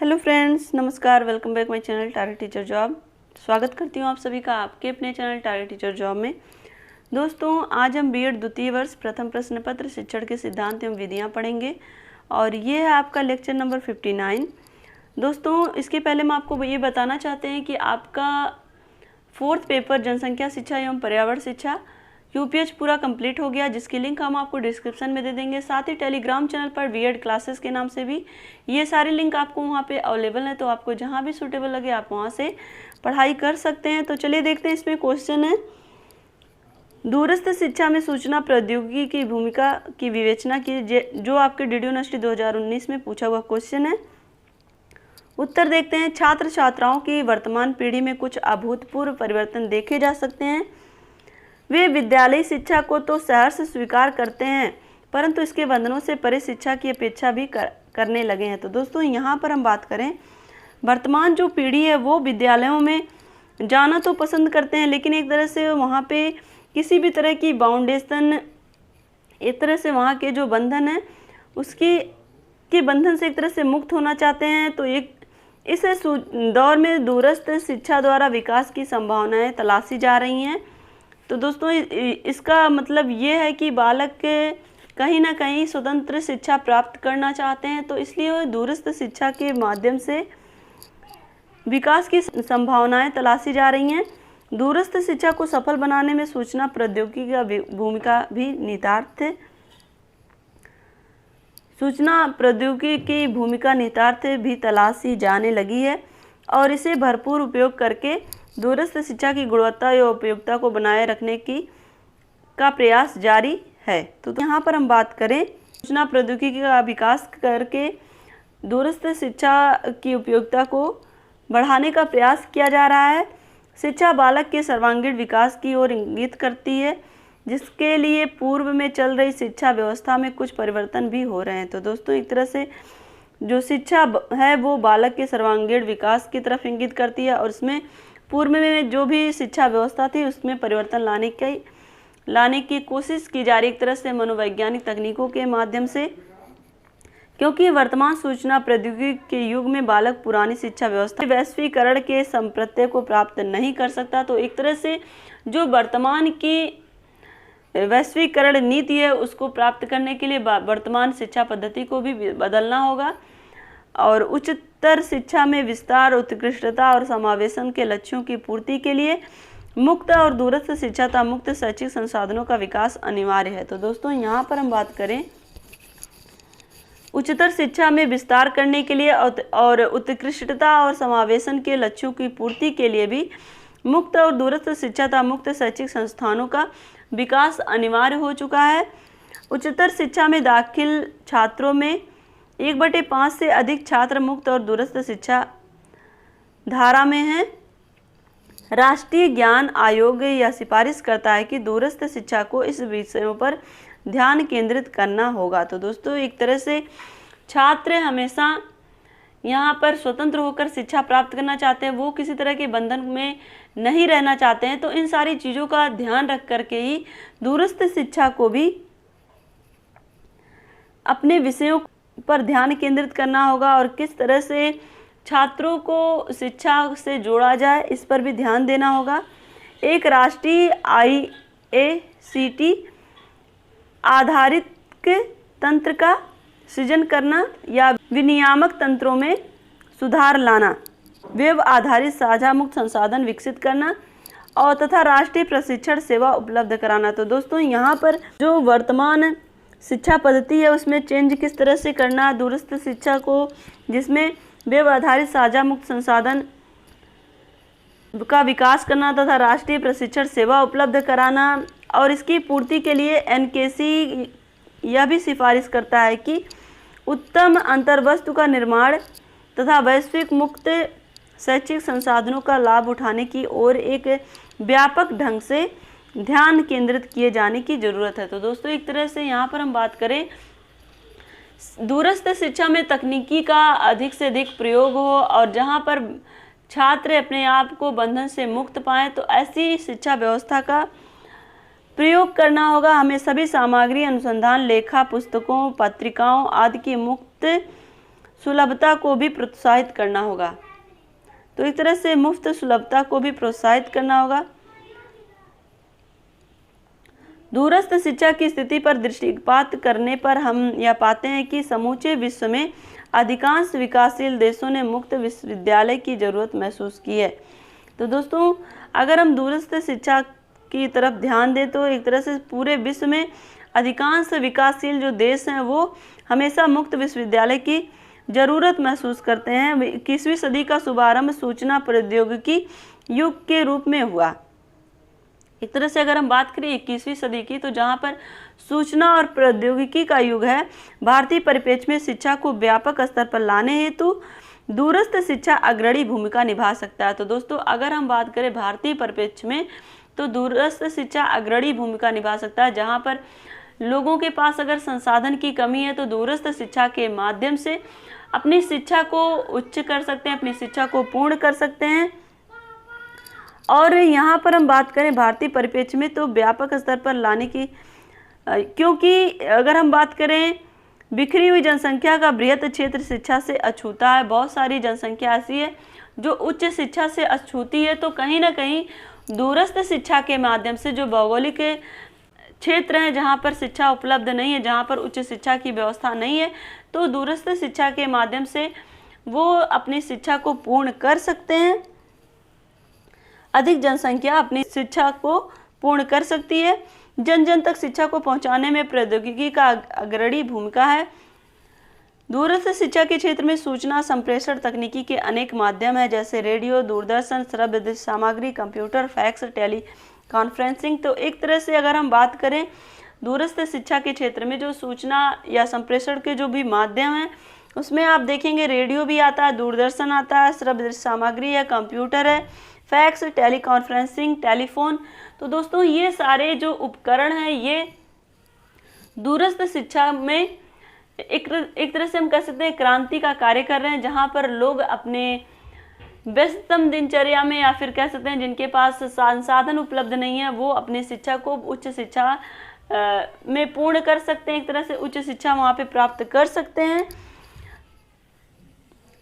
Hello friends, नमस्कार। Welcome back my channel target teacher job. स्वागत करती हूँ आप सभी का आपके अपने चैनल टारगेट टीचर जॉब में। दोस्तों, आज हम बीएड द्वितीय वर्ष प्रथम प्रश्न पत्र शिक्षण के सिद्धांत एवं विधियाँ पढ़ेंगे और ये है आपका लेक्चर नंबर 59। दोस्तों, इसके पहले हम आपको ये बताना चाहते हैं कि आपका 4th पेपर जनसंख्या शिक्षा एवं पर्यावरण शिक्षा यूपीएच पूरा कंप्लीट हो गया, जिसकी लिंक हम आपको डिस्क्रिप्शन में दे देंगे। साथ ही टेलीग्राम चैनल पर बीएड क्लासेस के नाम से भी ये सारी लिंक आपको वहाँ पे अवेलेबल है, तो आपको जहाँ भी सूटेबल लगे आप वहाँ से पढ़ाई कर सकते हैं। तो चलिए देखते हैं, इसमें क्वेश्चन है दूरस्थ शिक्षा में सूचना प्रौद्योगिकी की भूमिका की विवेचना की, जो आपके डीडी यूनिवर्सिटी 2019 में पूछा हुआ क्वेश्चन है। उत्तर देखते हैं। छात्र छात्राओं की वर्तमान पीढ़ी में कुछ अभूतपूर्व परिवर्तन देखे जा सकते हैं। वे विद्यालयी शिक्षा को तो सहर्ष स्वीकार करते हैं, परंतु इसके बंधनों से परे शिक्षा की अपेक्षा भी करने लगे हैं। तो दोस्तों, यहाँ पर हम बात करें, वर्तमान जो पीढ़ी है वो विद्यालयों में जाना तो पसंद करते हैं, लेकिन एक तरह से वहाँ पे किसी भी तरह की बाउंडेशन, एक तरह से वहाँ के जो बंधन है उसके बंधन से एक तरह से मुक्त होना चाहते हैं। तो इस दौर में दूरस्थ शिक्षा द्वारा विकास की संभावनाएं तलाशी जा रही हैं। तो दोस्तों, इसका मतलब ये है कि बालक कहीं ना कहीं स्वतंत्र शिक्षा प्राप्त करना चाहते हैं, तो इसलिए दूरस्थ शिक्षा के माध्यम से विकास की संभावनाएं तलाशी जा रही हैं। दूरस्थ शिक्षा को सफल बनाने में सूचना प्रौद्योगिकी का भूमिका भी निहितार्थ है। सूचना प्रौद्योगिकी की भूमिका निहितार्थ भी तलाशी जाने लगी है और इसे भरपूर उपयोग करके दूरस्थ शिक्षा की गुणवत्ता एवं उपयोगिता को बनाए रखने का प्रयास जारी है। तो यहाँ पर हम बात करें, सूचना प्रौद्योगिकी का विकास करके दूरस्थ शिक्षा की उपयोगिता को बढ़ाने का प्रयास किया जा रहा है। शिक्षा बालक के सर्वांगीण विकास की ओर इंगित करती है, जिसके लिए पूर्व में चल रही शिक्षा व्यवस्था में कुछ परिवर्तन भी हो रहे हैं। तो दोस्तों, एक तरह से जो शिक्षा है वो बालक के सर्वांगीण विकास की तरफ इंगित करती है और इसमें पूर्व में जो भी शिक्षा व्यवस्था थी उसमें परिवर्तन लाने की कोशिश की जा रही, एक तरह से मनोवैज्ञानिक तकनीकों के माध्यम से, क्योंकि वर्तमान सूचना प्रौद्योगिकी के युग में बालक पुरानी शिक्षा व्यवस्था वैश्वीकरण के संप्रत्यय को प्राप्त नहीं कर सकता। तो एक तरह से जो वर्तमान की वैश्वीकरण नीति है उसको प्राप्त करने के लिए वर्तमान शिक्षा पद्धति को भी बदलना होगा और उच्चतर शिक्षा में विस्तार, उत्कृष्टता और समावेशन के लक्ष्यों की पूर्ति के लिए मुक्त और दूरस्थ शिक्षा तथा मुक्त शैक्षिक संसाधनों का विकास अनिवार्य है। तो दोस्तों, यहाँ पर हम बात करें, उच्चतर शिक्षा में विस्तार करने के लिए और उत्कृष्टता और समावेशन के लक्ष्यों की पूर्ति के लिए भी मुक्त और दूरस्थ शिक्षा तथा मुक्त शैक्षिक संस्थानों का विकास अनिवार्य हो चुका है। उच्चतर शिक्षा में दाखिल छात्रों में 1/5 से अधिक छात्र मुक्त और दूरस्थ शिक्षा धारा में हैं। राष्ट्रीय ज्ञान आयोग यह सिफारिश करता है कि दूरस्थ शिक्षा को इस विषयों पर ध्यान केंद्रित करना होगा। तो दोस्तों, एक तरह से छात्र हमेशा यहाँ पर स्वतंत्र होकर शिक्षा प्राप्त करना चाहते हैं, वो किसी तरह के बंधन में नहीं रहना चाहते हैं। तो इन सारी चीज़ों का ध्यान रख करके ही दूरस्थ शिक्षा को भी अपने विषयों पर ध्यान केंद्रित करना होगा और किस तरह से छात्रों को शिक्षा से जोड़ा जाए इस पर भी ध्यान देना होगा। एक राष्ट्रीय IACT आधारित तंत्र का सृजन करना या विनियामक तंत्रों में सुधार लाना, वेब आधारित साझा मुक्त संसाधन विकसित करना और तथा राष्ट्रीय प्रशिक्षण सेवा उपलब्ध कराना। तो दोस्तों, यहाँ पर जो वर्तमान शिक्षा पद्धति है उसमें चेंज किस तरह से करना, दूरस्थ शिक्षा को जिसमें वेब आधारित साझा मुक्त संसाधन का विकास करना तथा राष्ट्रीय प्रशिक्षण सेवा उपलब्ध कराना और इसकी पूर्ति के लिए NKC यह भी सिफारिश करता है कि उत्तम अंतर्वस्तु का निर्माण तथा वैश्विक मुक्त शैक्षिक संसाधनों का लाभ उठाने की ओर एक व्यापक ढंग से ध्यान केंद्रित किए जाने की ज़रूरत है। तो दोस्तों, एक तरह से यहाँ पर हम बात करें, दूरस्थ शिक्षा में तकनीकी का अधिक से अधिक प्रयोग हो और जहाँ पर छात्र अपने आप को बंधन से मुक्त पाएँ, तो ऐसी शिक्षा व्यवस्था का प्रयोग करना होगा। हमें सभी सामग्री, अनुसंधान, लेखा, पुस्तकों, पत्रिकाओं आदि की मुक्त सुलभता को भी प्रोत्साहित करना होगा। तो एक तरह से मुफ्त सुलभता को भी प्रोत्साहित करना होगा। दूरस्थ शिक्षा की स्थिति पर दृष्टिपात करने पर हम यह पाते हैं कि समूचे विश्व में अधिकांश विकासशील देशों ने मुक्त विश्वविद्यालय की जरूरत महसूस की है। तो दोस्तों, अगर हम दूरस्थ शिक्षा की तरफ ध्यान दें तो एक तरह से पूरे विश्व में अधिकांश विकासशील जो देश हैं वो हमेशा मुक्त विश्वविद्यालय की ज़रूरत महसूस करते हैं। 21वीं सदी का शुभारंभ सूचना प्रौद्योगिकी युग के रूप में हुआ। एक तरह से अगर हम बात करें 21वीं सदी की, तो जहाँ पर सूचना और प्रौद्योगिकी का युग है, भारतीय परिप्रेक्ष्य में शिक्षा को व्यापक स्तर पर लाने हेतु दूरस्थ शिक्षा अग्रणी भूमिका निभा सकता है। तो दोस्तों, अगर हम बात करें भारतीय परिप्रेक्ष्य में, तो दूरस्थ शिक्षा अग्रणी भूमिका निभा सकता है। जहाँ पर लोगों के पास अगर संसाधन की कमी है तो दूरस्थ शिक्षा के माध्यम से अपनी शिक्षा को उच्च कर सकते हैं, अपनी शिक्षा को पूर्ण कर सकते हैं। और यहाँ पर हम बात करें भारतीय परिप्रेक्ष्य में तो व्यापक स्तर पर लाने की, क्योंकि अगर हम बात करें बिखरी हुई जनसंख्या का बृहत क्षेत्र शिक्षा से अछूता है। बहुत सारी जनसंख्या ऐसी है जो उच्च शिक्षा से अछूती है। तो कहीं ना कहीं दूरस्थ शिक्षा के माध्यम से जो भौगोलिक क्षेत्र हैं जहाँ पर शिक्षा उपलब्ध नहीं है, जहाँ पर उच्च शिक्षा की व्यवस्था नहीं है, तो दूरस्थ शिक्षा के माध्यम से वो अपनी शिक्षा को पूर्ण कर सकते हैं। अधिक जनसंख्या अपनी शिक्षा को पूर्ण कर सकती है। जन जन तक शिक्षा को पहुंचाने में प्रौद्योगिकी का अग्रणी भूमिका है। दूरस्थ शिक्षा के क्षेत्र में सूचना संप्रेषण तकनीकी के अनेक माध्यम हैं, जैसे रेडियो, दूरदर्शन, श्रव्य दृश्य सामग्री, कंप्यूटर, फैक्स, टेली कॉन्फ्रेंसिंग। तो एक तरह से अगर हम बात करें दूरस्थ शिक्षा के क्षेत्र में जो सूचना या संप्रेषण के जो भी माध्यम हैं, उसमें आप देखेंगे रेडियो भी आता है, दूरदर्शन आता है, श्रव्य दृश्य सामग्री है, कंप्यूटर है, फैक्स, टेली कॉन्फ्रेंसिंग, टेलीफोन। तो दोस्तों, ये सारे जो उपकरण हैं ये दूरस्थ शिक्षा में एक तरह से हम कह सकते हैं क्रांति का कार्य कर रहे हैं, जहाँ पर लोग अपने व्यस्ततम दिनचर्या में या फिर कह सकते हैं जिनके पास संसाधन उपलब्ध नहीं है, वो अपनी शिक्षा को उच्च शिक्षा में पूर्ण कर सकते हैं। एक तरह से उच्च शिक्षा वहाँ पे प्राप्त कर सकते हैं।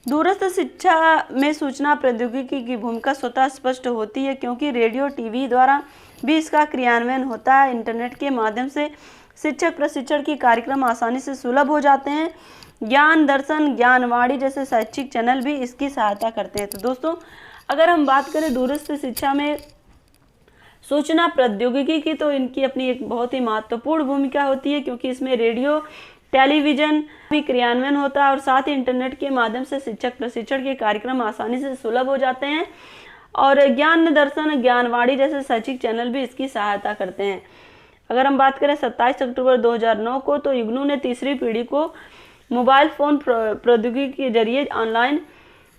दूरस्थ शिक्षा में सूचना प्रौद्योगिकी की भूमिका स्वतः स्पष्ट होती है, क्योंकि रेडियो, टीवी द्वारा भी इसका क्रियान्वयन होता है। इंटरनेट के माध्यम से शिक्षक प्रशिक्षण की कार्यक्रम आसानी से सुलभ हो जाते हैं। ज्ञान दर्शन, ज्ञानवाणी जैसे शैक्षिक चैनल भी इसकी सहायता करते हैं। तो दोस्तों, अगर हम बात करें दूरस्थ शिक्षा में सूचना प्रौद्योगिकी की, तो इनकी अपनी एक बहुत ही महत्वपूर्ण भूमिका होती है, क्योंकि इसमें रेडियो, टेलीविजन भी क्रियान्वयन होता है और साथ ही इंटरनेट के माध्यम से शिक्षक प्रशिक्षण के कार्यक्रम आसानी से सुलभ हो जाते हैं। और ज्ञान दर्शन, ज्ञानवाणी जैसे शैक्षिक चैनल भी इसकी सहायता करते हैं। अगर हम बात करें 27 अक्टूबर 2009 को, तो इग्नू ने तीसरी पीढ़ी को मोबाइल फ़ोन प्रौद्योगिकी के जरिए ऑनलाइन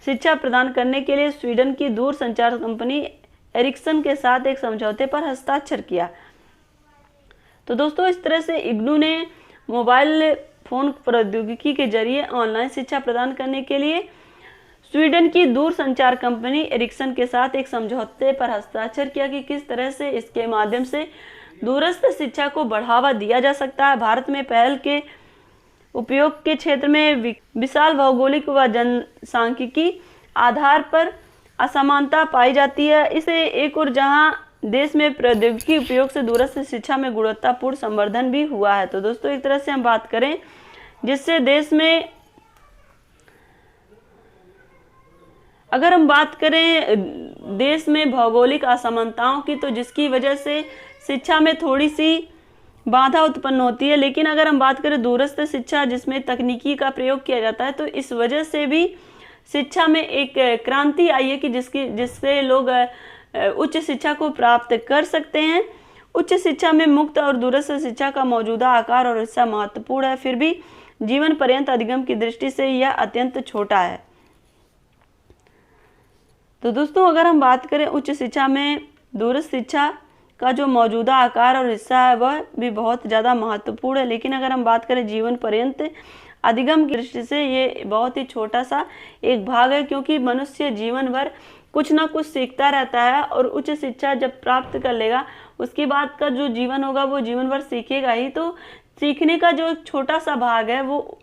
शिक्षा प्रदान करने के लिए स्वीडन की दूर संचार कंपनी एरिक्सन के साथ एक समझौते पर हस्ताक्षर किया। तो दोस्तों, इस तरह से इग्नू ने मोबाइल फ़ोन प्रौद्योगिकी के जरिए ऑनलाइन शिक्षा प्रदान करने के लिए स्वीडन की दूर संचार कंपनी एरिक्सन के साथ एक समझौते पर हस्ताक्षर किया कि किस तरह से इसके माध्यम से दूरस्थ शिक्षा को बढ़ावा दिया जा सकता है। भारत में पहल के उपयोग के क्षेत्र में विशाल भौगोलिक व जनसांख्यिकी आधार पर असमानता पाई जाती है। इसे एक और जहां देश में प्रौद्योगिकी उपयोग से दूरस्थ शिक्षा में गुणवत्तापूर्ण संवर्धन भी हुआ है। तो दोस्तों, एक तरह से हम बात करें जिससे देश में, अगर हम बात करें देश में भौगोलिक असमानताओं की, तो जिसकी वजह से शिक्षा में थोड़ी सी बाधा उत्पन्न होती है। लेकिन अगर हम बात करें दूरस्थ शिक्षा जिसमें तकनीकी का प्रयोग किया जाता है, तो इस वजह से भी शिक्षा में एक क्रांति आई है कि जिससे लोग उच्च शिक्षा को प्राप्त कर सकते हैं। उच्च शिक्षा में मुक्त और दूरस्थ शिक्षा का मौजूदा आकार और हिस्सा महत्वपूर्ण है, फिर भी जीवन पर्यंत अधिगम की दृष्टि से यह अत्यंत छोटा है। तो दोस्तों, अगर हम बात करें उच्च शिक्षा में दूरस्थ शिक्षा का जो मौजूदा आकार और हिस्सा है वह भी बहुत ज़्यादा महत्वपूर्ण है, लेकिन अगर हम बात करें जीवन पर्यंत अधिगम की दृष्टि से ये बहुत ही छोटा सा एक भाग है, क्योंकि मनुष्य जीवन भर कुछ ना कुछ सीखता रहता है और उच्च शिक्षा जब प्राप्त कर लेगा उसके बाद का जो जीवन होगा वो जीवन भर सीखेगा ही। तो सीखने का जो एक छोटा सा भाग है वो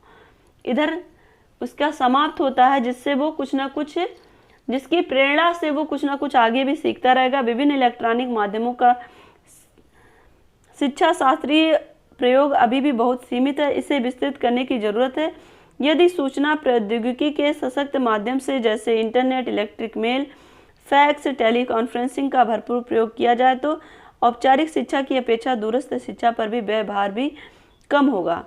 इधर उसका समाप्त होता है, जिससे वो कुछ ना कुछ, जिसकी प्रेरणा से वो कुछ ना कुछ आगे भी सीखता रहेगा। विभिन्न इलेक्ट्रॉनिक माध्यमों का शिक्षा शास्त्रीय प्रयोग अभी भी बहुत सीमित है, इसे विस्तृत करने की जरूरत है। यदि सूचना प्रौद्योगिकी के सशक्त माध्यम से जैसे internet, electric mail, fax, teleconferencing का भरपूर प्रयोग किया जाए तो औपचारिक शिक्षा की अपेक्षा दूरस्थ शिक्षा पर भी व्यवहार भी कम होगा।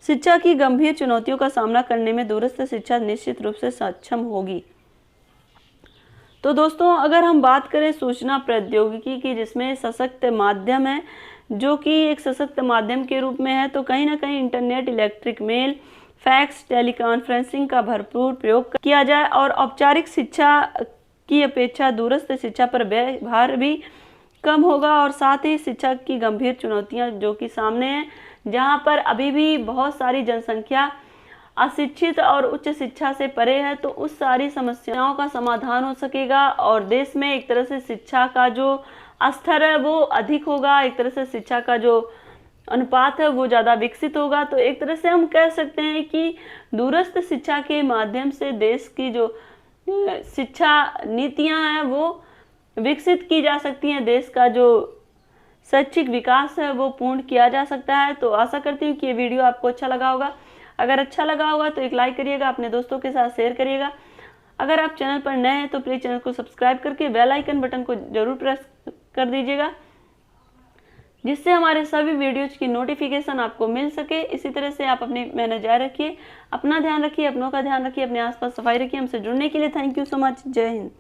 शिक्षा की गंभीर चुनौतियों का सामना करने में दूरस्थ शिक्षा निश्चित रूप से सक्षम होगी। तो दोस्तों, अगर हम बात करें सूचना प्रौद्योगिकी की, जिसमें सशक्त माध्यम है, जो कि एक सशक्त माध्यम के रूप में है, तो कहीं ना कहीं internet, electric mail, fax, teleconferencing का भरपूर प्रयोग किया जाए और औपचारिक शिक्षा की अपेक्षा दूरस्थ शिक्षा पर व्यवहार भी कम होगा। और साथ ही शिक्षा की गंभीर चुनौतियां जो कि सामने हैं, जहां पर अभी भी बहुत सारी जनसंख्या अशिक्षित और उच्च शिक्षा से परे है, तो उस सारी समस्याओं का समाधान हो सकेगा और देश में एक तरह से शिक्षा का जो स्तर है वो अधिक होगा, एक तरह से शिक्षा का जो अनुपात है वो ज़्यादा विकसित होगा। तो एक तरह से हम कह सकते हैं कि दूरस्थ शिक्षा के माध्यम से देश की जो शिक्षा नीतियां हैं वो विकसित की जा सकती हैं, देश का जो शैक्षिक विकास है वो पूर्ण किया जा सकता है। तो आशा करती हूँ कि ये वीडियो आपको अच्छा लगा होगा। अगर अच्छा लगा होगा तो एक लाइक करिएगा, अपने दोस्तों के साथ शेयर करिएगा। अगर आप चैनल पर नए हैं तो प्लीज़ चैनल को सब्सक्राइब करके बेल आइकन बटन को जरूर प्रेस कर दीजिएगा, जिससे हमारे सभी वीडियोज की नोटिफिकेशन आपको मिल सके। इसी तरह से आप अपनी मेहनत जारी रखिए, अपना ध्यान रखिए, अपनों का ध्यान रखिए, अपने आसपास सफाई रखिए। हमसे जुड़ने के लिए थैंक यू सो मच। जय हिंद।